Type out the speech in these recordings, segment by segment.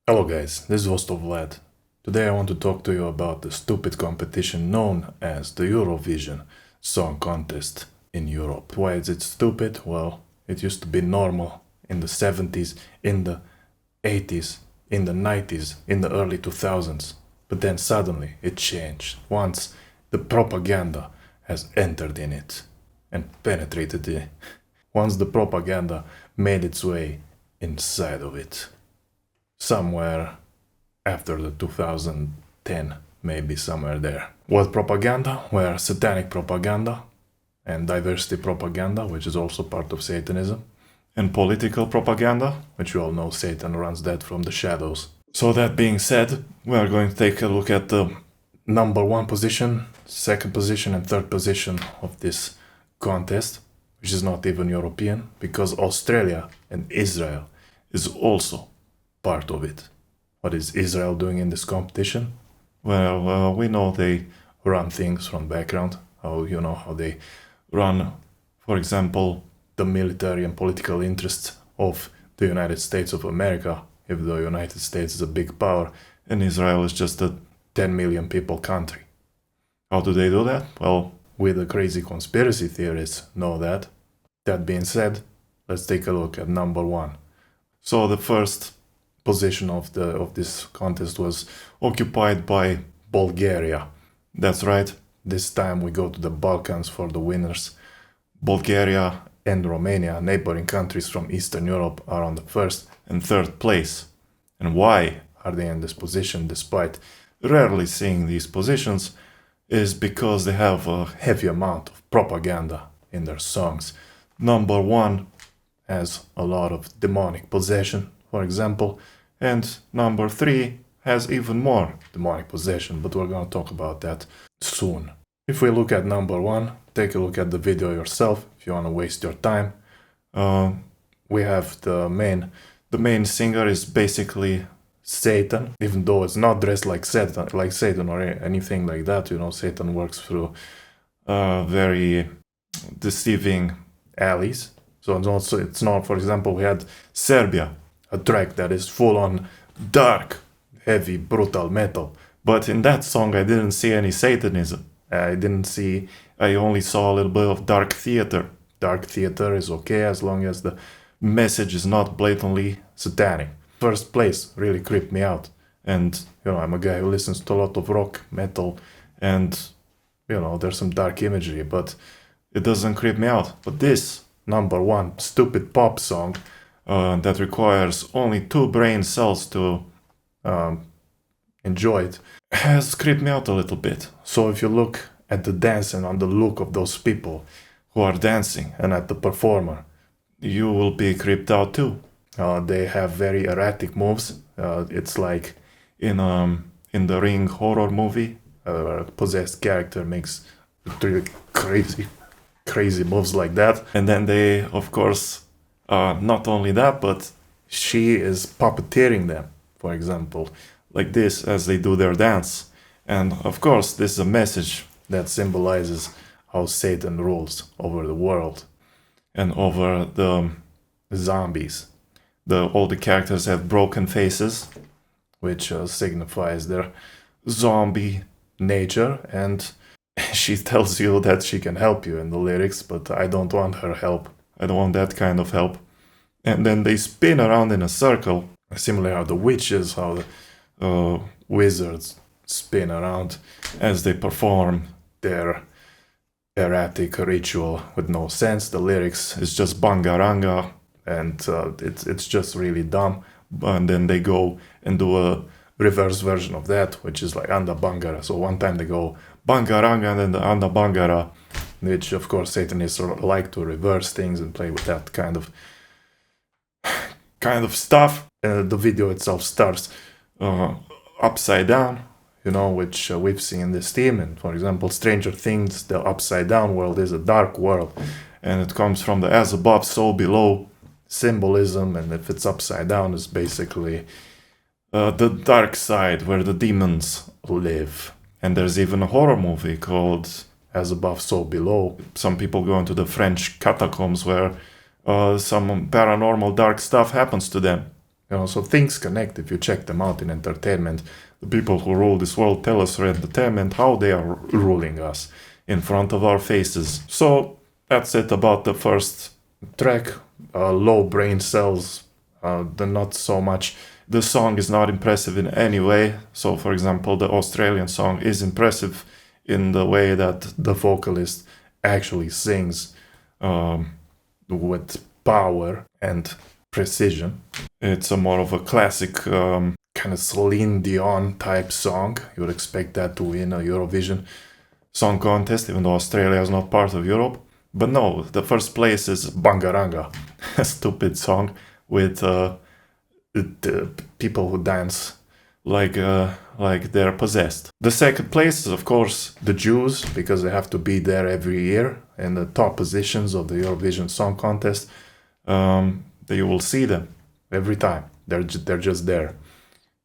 Hello guys, this is Vostok Vlad. Today I want to talk to you about the stupid competition known as the Eurovision Song Contest in Europe. Why is it stupid? Well, it used to be normal in the 70s, in the 80s, in the 90s, in the early 2000s. But then suddenly it changed once the propaganda has entered in it and penetrated it. Once the propaganda made its way inside of it. Somewhere after the 2010, maybe somewhere there. What propaganda? Were satanic propaganda and diversity propaganda, which is also part of Satanism, and political propaganda, which you all know Satan runs that from the shadows. So that being said, we are going to take a look at the number one position, second position, and third position of this contest, which is not even European, because Australia and Israel is also part of it. What is Israel doing in this competition? Well, we know they run things from background. How they run, for example, the military and political interests of the United States of America, if the United States is a big power and Israel is just a 10 million people country. How do they do that? Well, we the crazy conspiracy theorists know that. That being said, let's take a look at number one. So the first position of this contest was occupied by Bulgaria. That's right, this time we go to the Balkans for the winners. Bulgaria and Romania, neighboring countries from Eastern Europe, are on the first and third place. And why are they in this position despite rarely seeing these positions? Is because they have a heavy amount of propaganda in their songs. Number one has a lot of demonic possession, for example, and number three has even more demonic possession, but we're going to talk about that soon. If we look at number one, take a look at the video yourself if you want to waste your time. We have the main singer is basically Satan, even though it's not dressed like Satan or anything like that. Satan works through very deceiving alleys. So it's not, for example, we had Serbia, a track that is full on dark, heavy, brutal metal. But in that song, I didn't see any Satanism. I only saw a little bit of dark theater. Dark theater is okay as long as the message is not blatantly satanic. First place really creeped me out. And, I'm a guy who listens to a lot of rock, metal, and, there's some dark imagery, but it doesn't creep me out. But this number one stupid pop song that requires only 2 brain cells to enjoy it has creeped me out a little bit. So if you look at the dance and on the look of those people who are dancing and at the performer, you will be creeped out too. They have very erratic moves. It's like in the Ring horror movie, where a possessed character makes really crazy moves like that. And then they, of course, not only that, but she is puppeteering them, for example, like this as they do their dance. And of course, this is a message that symbolizes how Satan rules over the world and over the zombies. All the characters have broken faces, which signifies their zombie nature, and she tells you that she can help you in the lyrics, but I don't want her help. I don't want that kind of help. And then they spin around in a circle, similar how the witches, how the wizards spin around as they perform their erratic ritual with no sense. The lyrics is just bangaranga, and it's just really dumb. And then they go and do a reverse version of that, which is like anda bangara. So one time they go bangaranga and then the anda bangara, which of course Satanists like to reverse things and play with that kind of stuff. The video itself starts upside down, which we've seen this theme. And for example, Stranger Things, the upside down world is a dark world, and it comes from the as above, so below symbolism. And if it's upside down, it's basically the dark side where the demons live. And there's even a horror movie called As Above, So Below. Some people go into the French catacombs where some paranormal dark stuff happens to them. So things connect if you check them out in entertainment. The people who rule this world tell us through entertainment how they are ruling us in front of our faces. So that's it about the first track. Low brain cells, not so much. The song is not impressive in any way. So, for example, the Australian song is impressive in the way that the vocalist actually sings with power and precision. It's a more of a classic kind of Celine Dion type song. You would expect that to win a Eurovision Song Contest, even though Australia is not part of Europe. But no, the first place is Bangaranga, a stupid song with the people who dance like they're possessed. The second place is, of course, the Jews, because they have to be there every year in the top positions of the Eurovision Song Contest. You will see them every time. They're just there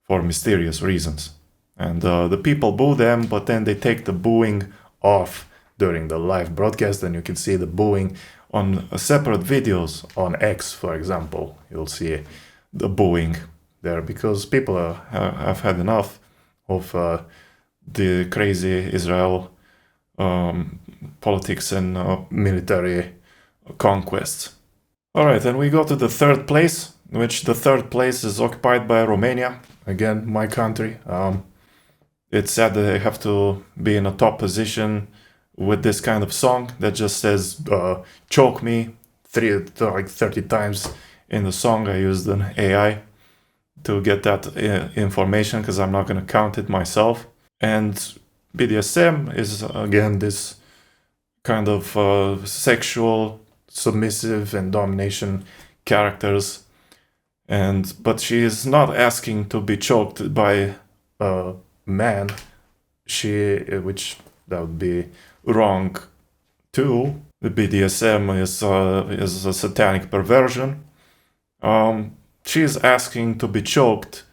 for mysterious reasons. And the people boo them, but then they take the booing off during the live broadcast, and you can see the booing on separate videos on X, for example. You'll see the booing there because people have had enough of the crazy Israel politics and military conquests. All right, and we go to the third place, which the third place is occupied by Romania. Again, my country. It's sad that they have to be in a top position with this kind of song that just says choke me 30 times in the song. I used an AI to get that information because I'm not going to count it myself. And BDSM is again this kind of sexual, submissive and domination characters, but she is not asking to be choked by a man, which that would be wrong too. The BDSM is a satanic perversion. She is asking to be choked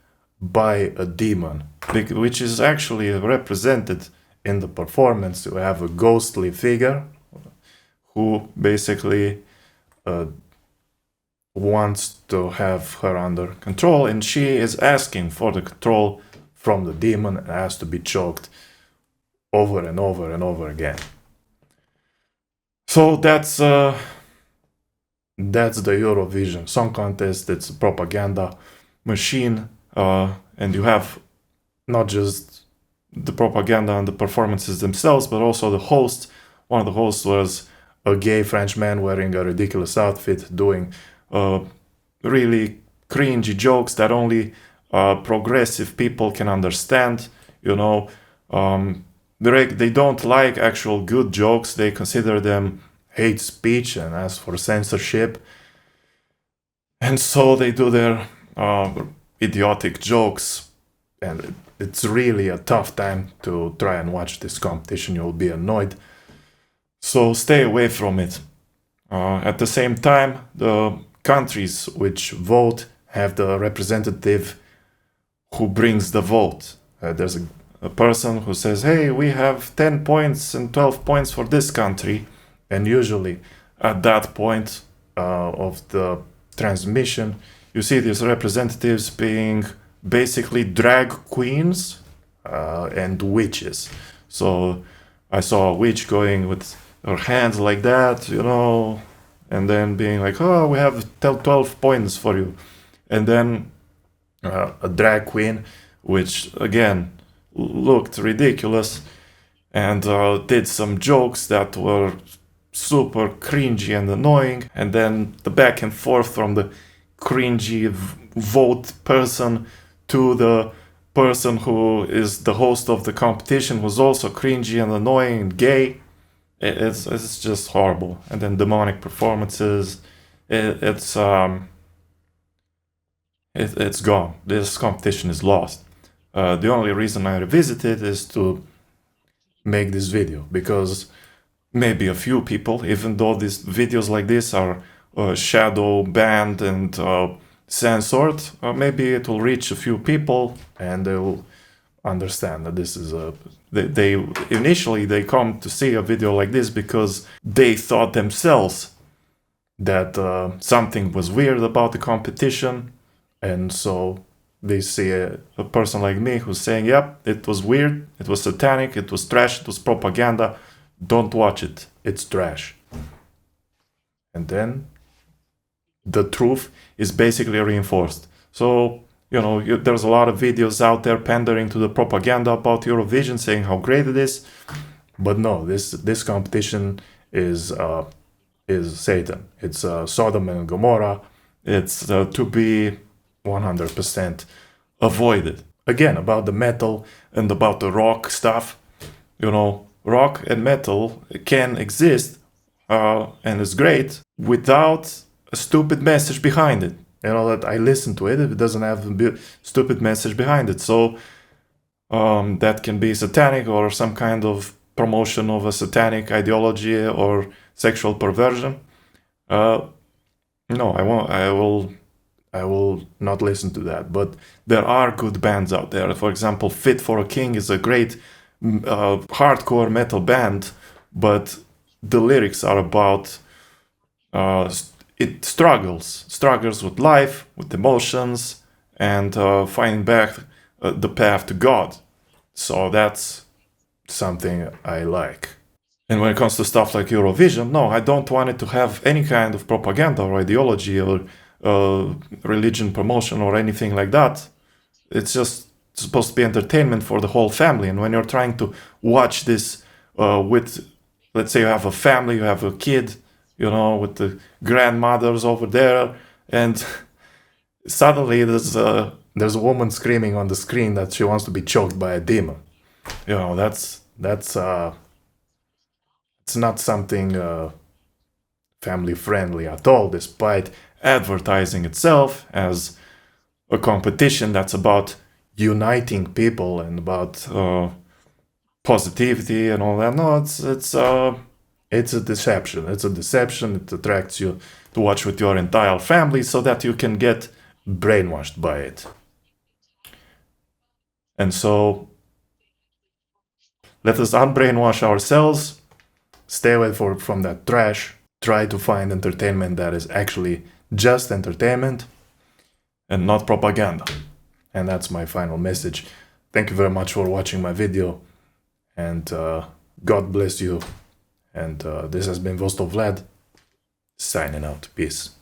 by a demon, which is actually represented in the performance. You have a ghostly figure who basically wants to have her under control, and she is asking for the control from the demon and has to be choked over and over and over again. So that's the Eurovision Song Contest. It's a propaganda machine, and you have not just the propaganda and the performances themselves, but also the host. One of the hosts was a gay French man wearing a ridiculous outfit, doing really cringy jokes that only progressive people can understand. They don't like actual good jokes. They consider them hate speech and ask for censorship. And so they do their idiotic jokes. And it's really a tough time to try and watch this competition. You'll be annoyed. So stay away from it. At the same time, the countries which vote have the representative who brings the vote. There's a person who says, hey, we have 10 points and 12 points for this country. And usually at that point of the transmission, you see these representatives being basically drag queens and witches. So I saw a witch going with her hands like that, and then being like, oh, we have 12 points for you. And then a drag queen, which again looked ridiculous and did some jokes that were super cringy and annoying. And then the back and forth from the cringy vote person to the person who is the host of the competition was also cringy and annoying and gay. It's just horrible. And then demonic performances. It's gone. This competition is lost. The only reason I revisit it is to make this video, because maybe a few people, even though these videos like this are shadow banned and censored, maybe it will reach a few people and they will understand that this is they initially come to see a video like this because they thought themselves that something was weird about the competition, And so they see a person like me who's saying, yep, it was weird, it was satanic, it was trash, it was propaganda, don't watch it, it's trash. And then the truth is basically reinforced. So, there's a lot of videos out there pandering to the propaganda about Eurovision, saying how great it is. But no, this competition is Satan. It's Sodom and Gomorrah. It's to be 100% avoided. Again, about the metal and about the rock stuff. Rock and metal can exist and is great without a stupid message behind it. That I listen to it if it doesn't have a stupid message behind it. So that can be satanic or some kind of promotion of a satanic ideology or sexual perversion. No, I won't. I will not listen to that. But there are good bands out there. For example, Fit for a King is a great hardcore metal band, but the lyrics are about it struggles with life, with emotions, and finding back the path to God. So that's something I like. And when it comes to stuff like Eurovision, no, I don't want it to have any kind of propaganda or ideology or religion promotion or anything like that. It's just supposed to be entertainment for the whole family. And when you're trying to watch this with, let's say you have a family, you have a kid, with the grandmothers over there, and suddenly there's a woman screaming on the screen that she wants to be choked by a demon. That's it's not something family friendly at all, despite advertising itself as a competition that's about uniting people and about positivity and all that. No, it's a deception. It's a deception. It attracts you to watch with your entire family so that you can get brainwashed by it. And so let us unbrainwash ourselves, stay away from that trash, try to find entertainment that is actually just entertainment and not propaganda. And that's my final message. Thank you very much for watching my video, and God bless you. And this has been Vostok Vlad, signing out. Peace.